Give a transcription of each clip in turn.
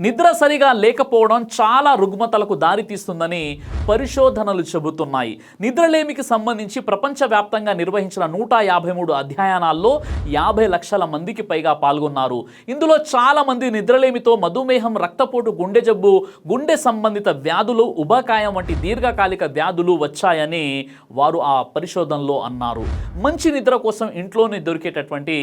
నిద్ర సరిగా లేకపోవడం చాలా రుగ్మతలకు దారితీస్తుందని పరిశోధనలు చెబుతున్నాయి. నిద్రలేమికి సంబంధించి ప్రపంచవ్యాప్తంగా నిర్వహించిన 153 అధ్యయనాల్లో 50 లక్షల మందికి పైగా పాల్గొన్నారు. ఇందులో చాలా మంది నిద్రలేమితో మధుమేహం, రక్తపోటు, గుండె జబ్బు, గుండె సంబంధిత వ్యాధులు, ఉబకాయం వంటి దీర్ఘకాలిక వ్యాధులు వచ్చాయని వారు ఆ పరిశోధనలో అన్నారు. మంచి నిద్ర కోసం ఇంట్లోనే దొరికేటటువంటి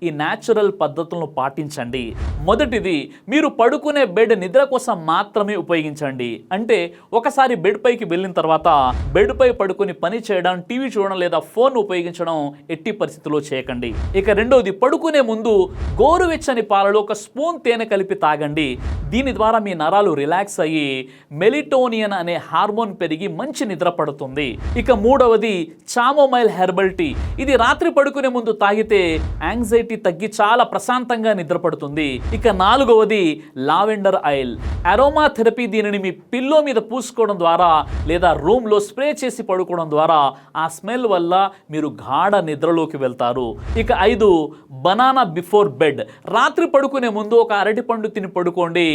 ఈ న్యాచురల్ పద్ధతులను పాటించండి. మొదటిది, మీరు పడుకునే బెడ్ నిద్ర కోసం మాత్రమే ఉపయోగించండి. అంటే ఒకసారి బెడ్ పైకి వెళ్ళిన తర్వాత బెడ్ పై పడుకొని పని చేయడం, టీవీ చూడడం లేదా ఫోన్ ఉపయోగించడం ఎట్టి పరిస్థితుల్లో చేయకండి. ఇక రెండోది, పడుకునే ముందు గోరువెచ్చని పాలలో ఒక స్పూన్ తేనె కలిపి తాగండి. దీని ద్వారా మీ నరాలు రిలాక్స్ అయ్యి మెలిటోనియన్ అనే హార్మోన్ పెరిగి మంచి నిద్ర పడుతుంది. ఇక మూడవది, చామోమైల్ హెర్బల్ టీ. ఇది రాత్రి పడుకునే ముందు తాగితే యాంగ్జైటీ తగ్గి చాలా ప్రశాంతంగా నిద్ర పడుతుంది. ఇక నాలుగవది, లావెండర్ ఆయిల్. Aroma therapy. దీనిని మీ పిల్లో మీద పూసుకోవడం ద్వారా లేదా రూమ్లో స్ప్రే చేసి పడుకోవడం ద్వారా ఆ స్మెల్ వల్ల మీరు గాఢ నిద్రలోకి వెళ్తారు. ఇక 5, బనానా బిఫోర్ బెడ్. రాత్రి పడుకునే ముందు ఒక అరటిపండు తిని పడుకోండి.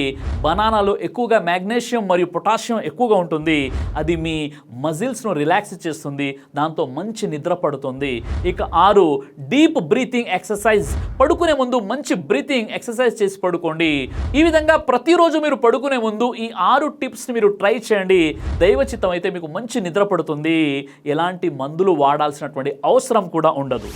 బనానాలో ఎక్కువగా మ్యాగ్నీషియం మరియు పొటాషియం ఎక్కువగా ఉంటుంది. అది మీ మజిల్స్ను రిలాక్స్ చేస్తుంది, దాంతో మంచి నిద్ర పడుతుంది. ఇక 6, డీప్ బ్రీతింగ్ ఎక్సర్సైజ్. పడుకునే ముందు మంచి బ్రీతింగ్ ఎక్సర్సైజ్ చేసి పడుకోండి. ఈ విధంగా ప్రతిరోజు మీరు పడుకునే ముందు ఈ 6 టిప్స్ని మీరు ట్రై చేయండి. దైవచిత్తం అయితే మీకు మంచి నిద్ర పడుతుంది. ఎలాంటి మందులు వాడాల్సినటువంటి అవసరం కూడా ఉండదు.